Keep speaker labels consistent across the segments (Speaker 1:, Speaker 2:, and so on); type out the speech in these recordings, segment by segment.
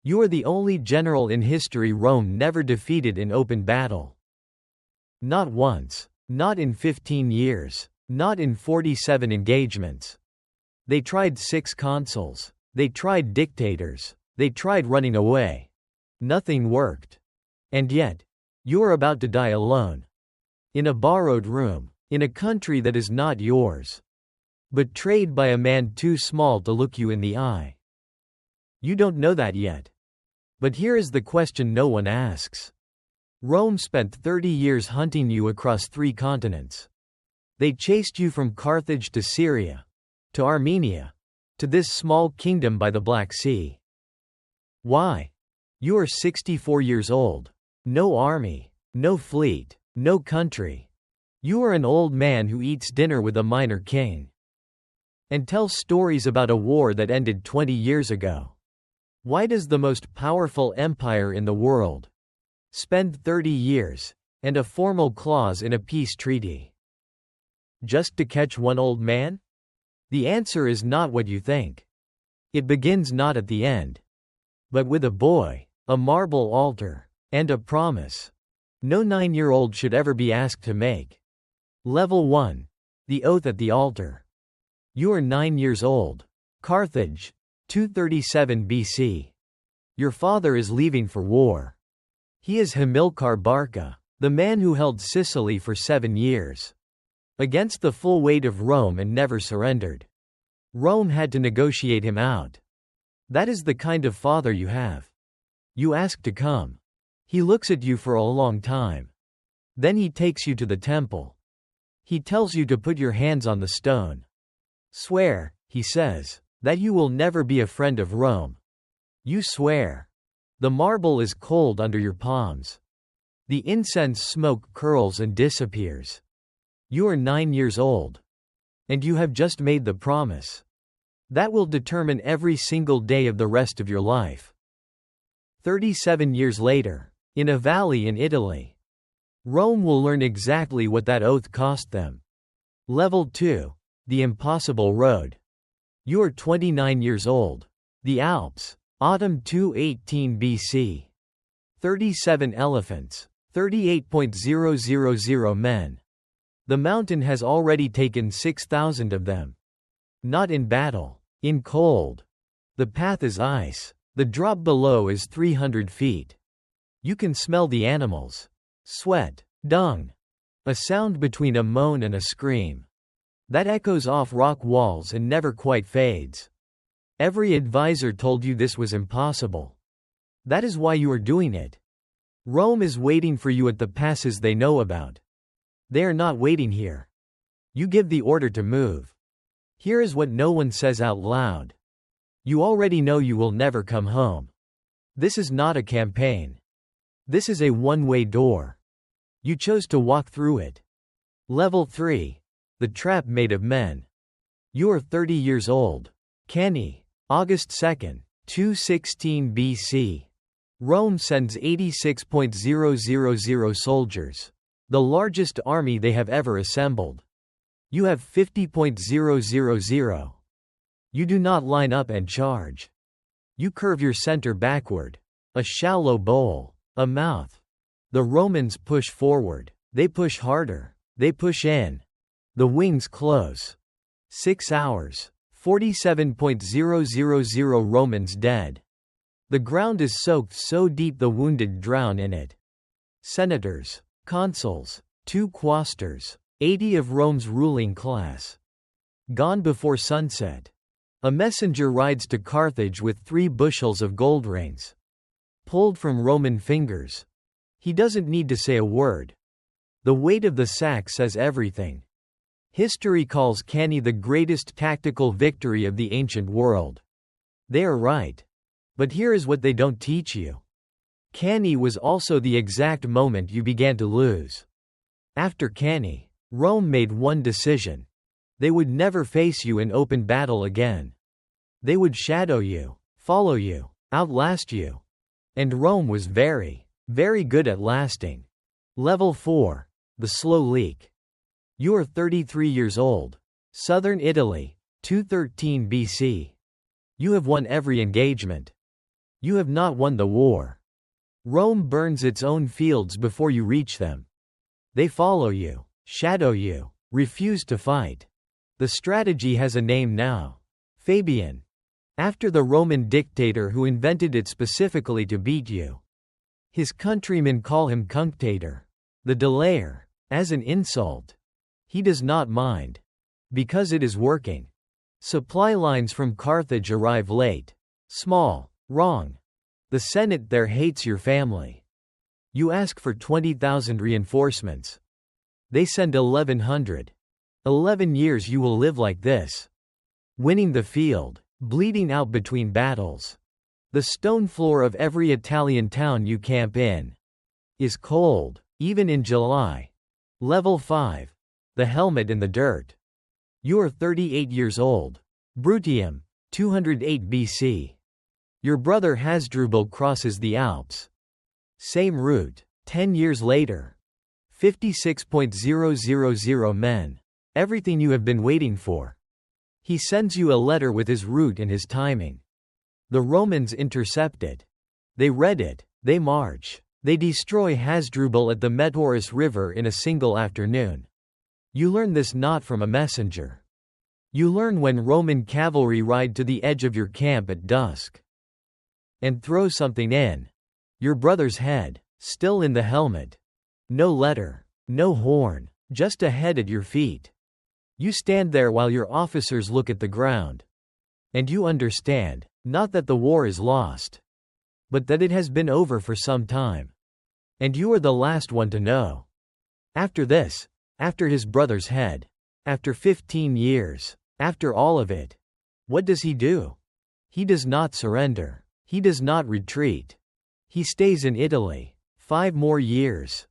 Speaker 1: You are the only general in history Rome never defeated in open battle. Not once. Not in 15 years. Not in 47 engagements. They tried 6 consuls. They tried dictators. They tried running away. Nothing worked. And yet, you are about to die alone. In a borrowed room. In a country that is not yours. Betrayed by a man too small to look you in the eye. You don't know that yet. But here is the question no one asks. Rome spent 30 years hunting you across 3 continents. They chased you from Carthage to Syria, to Armenia, to this small kingdom by the Black Sea. Why? You are 64 years old. No army, no fleet, no country. You are an old man who eats dinner with a minor king. And tells stories about a war that ended 20 years ago. Why does the most powerful empire in the world spend 30 years and a formal clause in a peace treaty? Just to catch one old man? The answer is not what you think. It begins not at the end, but with a boy, a marble altar, and a promise no 9-year-old should ever be asked to make. Level 1. The oath at the altar. You are 9 years old. Carthage, 237 BC. Your father is leaving for war. He is Hannibal Barca, the man who held Sicily for 7 years. Against the full weight of Rome and never surrendered. Rome had to negotiate him out. That is the kind of father you have. You ask to come. He looks at you for a long time. Then he takes you to the temple. He tells you to put your hands on the stone. Swear, he says, that you will never be a friend of Rome. You swear. The marble is cold under your palms. The incense smoke curls and disappears. You are 9 years old. And you have just made the promise. That will determine every single day of the rest of your life. 37 years later, in a valley in Italy, Rome will learn exactly what that oath cost them. Level 2. The impossible road. You are 29 years old. The Alps. Autumn 218 BC. 37 elephants. 38.000 men. The mountain has already taken 6,000 of them. Not in battle. In cold. The path is ice. The drop below is 300 feet. You can smell the animals. Sweat. Dung. A sound between a moan and a scream. That echoes off rock walls and never quite fades. Every advisor told you this was impossible. That is why you are doing it. Rome is waiting for you at the passes they know about. They are not waiting here. You give the order to move. Here is what no one says out loud. You already know you will never come home. This is not a campaign. This is a one-way door. You chose to walk through it. Level 3. The trap made of men. You are 30 years old. Cannae, August 2nd, 216 BC. Rome sends 86,000 soldiers. The largest army they have ever assembled. You have 50,000. You do not line up and charge. You curve your center backward. A shallow bowl. A mouth. The Romans push forward. They push harder. They push in. The wings close. 6 hours. 47,000 Romans dead. The ground is soaked so deep the wounded drown in it. Senators. Consuls. 2 quaestors. 80 of Rome's ruling class. Gone before sunset. A messenger rides to Carthage with 3 bushels of gold rings. Pulled from Roman fingers. He doesn't need to say a word. The weight of the sack says everything. History calls Cannae the greatest tactical victory of the ancient world. They are right. But here is what they don't teach you. Cannae was also the exact moment you began to lose. After Cannae, Rome made one decision. They would never face you in open battle again. They would shadow you, follow you, outlast you. And Rome was very, very good at lasting. Level 4. The slow leak. You are 33 years old. Southern Italy, 213 BC. You have won every engagement. You have not won the war. Rome burns its own fields before you reach them. They follow you, shadow you, refuse to fight. The strategy has a name now. Fabian. After the Roman dictator who invented it specifically to beat you. His countrymen call him cunctator, the delayer, as an insult. He does not mind. Because it is working. Supply lines from Carthage arrive late. Small. Wrong. The Senate there hates your family. You ask for 20,000 reinforcements. They send 1,100. 11 years you will live like this. Winning the field. Bleeding out between battles. The stone floor of every Italian town you camp in is cold, even in July. Level 5. The helmet in the dirt. You are 38 years old. Brutium, 208 BC. Your brother Hasdrubal crosses the Alps. Same route. 10 years later. 56,000 men. Everything you have been waiting for. He sends you a letter with his route and his timing. The Romans intercept it. They read it. They march. They destroy Hasdrubal at the Metaurus River in a single afternoon. You learn this not from a messenger. You learn when Roman cavalry ride to the edge of your camp at dusk and throw something in. Your brother's head, still in the helmet. No letter, no horn, just a head at your feet. You stand there while your officers look at the ground. And you understand, not that the war is lost, but that it has been over for some time. And you are the last one to know. After this, after his brother's head, after 15 years, after all of it, what does he do? He does not surrender. He does not retreat. He stays in Italy. 5 more years.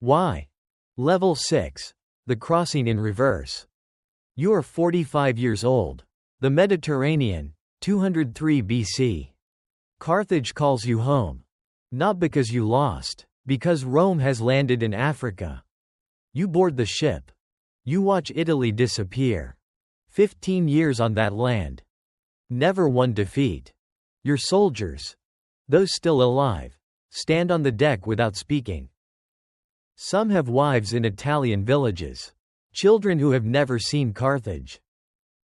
Speaker 1: Why? Level 6. The crossing in reverse. You are 45 years old. The Mediterranean, 203 BC. Carthage calls you home. Not because you lost, because Rome has landed in Africa. You board the ship. You watch Italy disappear. 15 years on that land. Never one defeat. Your soldiers, those still alive, stand on the deck without speaking. Some have wives in Italian villages. Children who have never seen Carthage.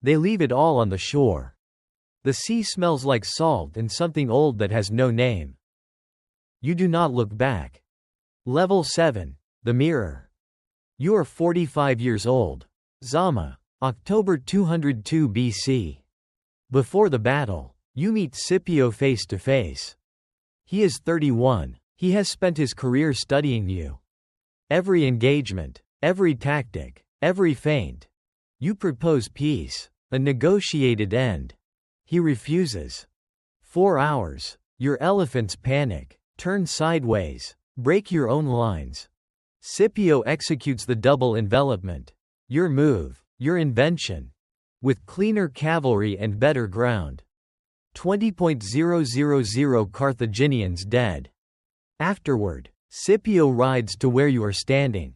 Speaker 1: They leave it all on the shore. The sea smells like salt and something old that has no name. You do not look back. Level 7. The mirror. You are 45 years old. Zama. October 202 BC. Before the battle, you meet Scipio face to face. He is 31. He has spent his career studying you. Every engagement, every tactic, every feint. You propose peace, a negotiated end. He refuses. 4 hours. Your elephants panic, turn sideways, break your own lines. Scipio executes the double envelopment. Your move, your invention. With cleaner cavalry and better ground. 20,000 Carthaginians dead. Afterward, Scipio rides to where you are standing.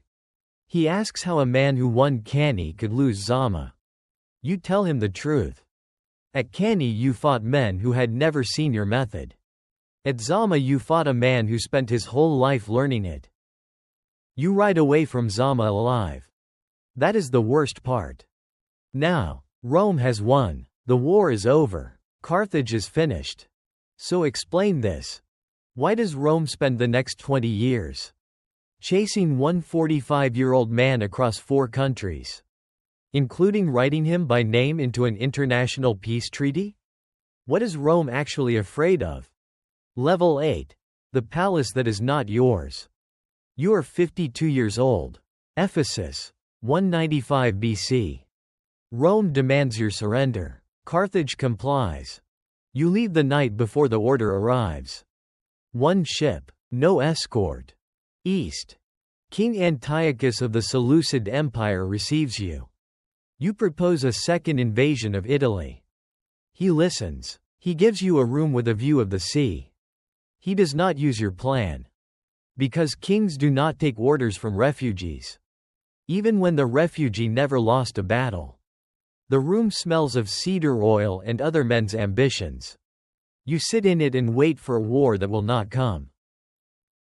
Speaker 1: He asks how a man who won Cannae could lose Zama. You tell him the truth. At Cannae you fought men who had never seen your method. At Zama you fought a man who spent his whole life learning it. You ride away from Zama alive. That is the worst part. Now, Rome has won. The war is over. Carthage is finished. So explain this. Why does Rome spend the next 20 years chasing one 45-year-old man across 4 countries? Including writing him by name into an international peace treaty? What is Rome actually afraid of? Level 8. The palace that is not yours. You are 52 years old. Ephesus. 195 BC. Rome demands your surrender. Carthage complies. You leave the night before the order arrives. 1 ship. No escort. East. King Antiochus of the Seleucid Empire receives you. You propose a second invasion of Italy. He listens. He gives you a room with a view of the sea. He does not use your plan. Because kings do not take orders from refugees. Even when the refugee never lost a battle. The room smells of cedar oil and other men's ambitions. You sit in it and wait for a war that will not come.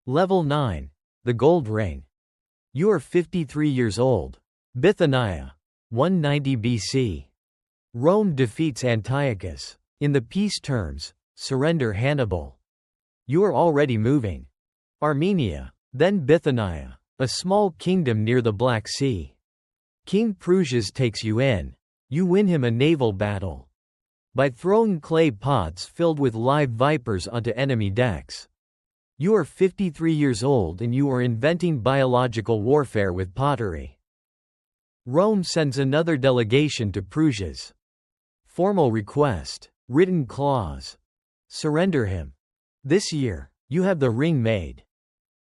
Speaker 1: Level 9. The Gold Ring. You are 53 years old. Bithynia. 190 BC. Rome defeats Antiochus. In the peace terms, surrender Hannibal. You are already moving. Armenia. Then Bithynia, a small kingdom near the Black Sea. King Prusias takes you in. You win him a naval battle by throwing clay pots filled with live vipers onto enemy decks. You are 53 years old and you are inventing biological warfare with pottery. Rome sends another delegation to Prusias. Formal request. Written clause. Surrender him. This year, you have the ring made.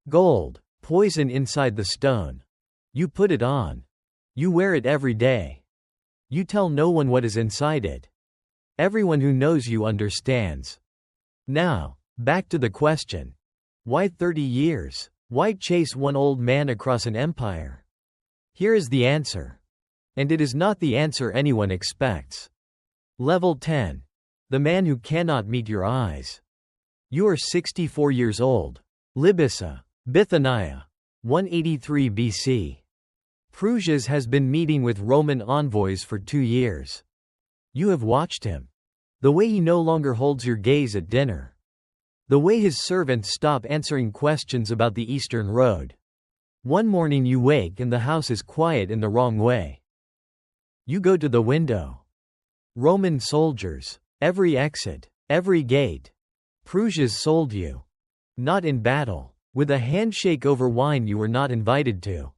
Speaker 1: Gold. Poison inside the stone. You put it on. You wear it every day. You tell no one what is inside it. Everyone who knows you understands. Now, back to the question. Why 30 years? Why chase one old man across an empire? Here is the answer. And it is not the answer anyone expects. Level 10. The man who cannot meet your eyes. You are 64 years old. Libissa. Bithynia. 183 BC. Prusias has been meeting with Roman envoys for 2 years. You have watched him. The way he no longer holds your gaze at dinner. The way his servants stop answering questions about the Eastern Road. One morning you wake and the house is quiet in the wrong way. You go to the window. Roman soldiers. Every exit. Every gate. Prusias sold you. Not in battle. With a handshake over wine you were not invited to.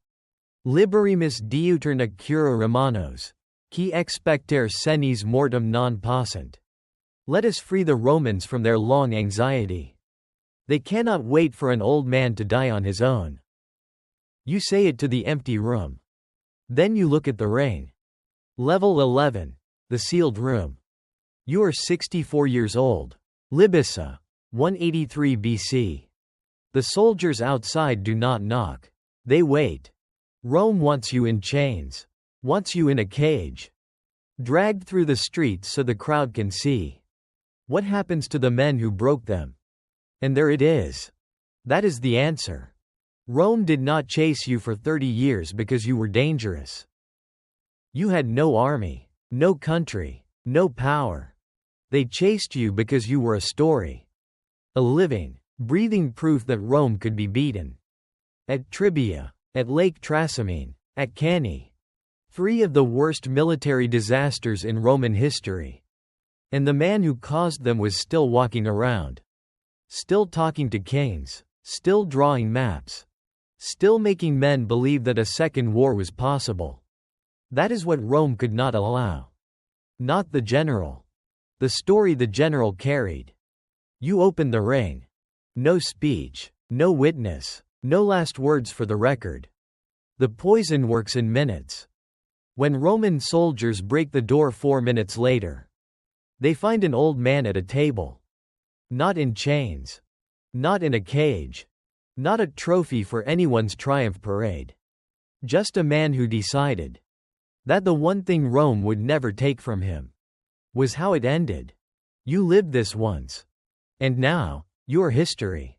Speaker 1: Liberimus diuturna cura Romanos. Qui expecter senis mortem non passant. Let us free the Romans from their long anxiety. They cannot wait for an old man to die on his own. You say it to the empty room. Then you look at the ring. Level 11. The sealed room. You are 64 years old. Libissa. 183 BC. The soldiers outside do not knock. They wait. Rome wants you in chains. Wants you in a cage. Dragged through the streets so the crowd can see. What happens to the men who broke them? And there it is. That is the answer. Rome did not chase you for 30 years because you were dangerous. You had no army, no country, no power. They chased you because you were a story. A living, breathing proof that Rome could be beaten. At Tribia, at Lake Trasimene, at Cannae. 3 of the worst military disasters in Roman history. And the man who caused them was still walking around. Still talking to kings. Still drawing maps. Still making men believe that a second war was possible. That is what Rome could not allow. Not the general. The story the general carried. You open the ring. No speech. No witness. No last words for the record. The poison works in minutes. When Roman soldiers break the door 4 minutes later, they find an old man at a table. Not in chains. Not in a cage. Not a trophy for anyone's triumph parade. Just a man who decided that the one thing Rome would never take from him was how it ended. You lived this once. And now, you're history.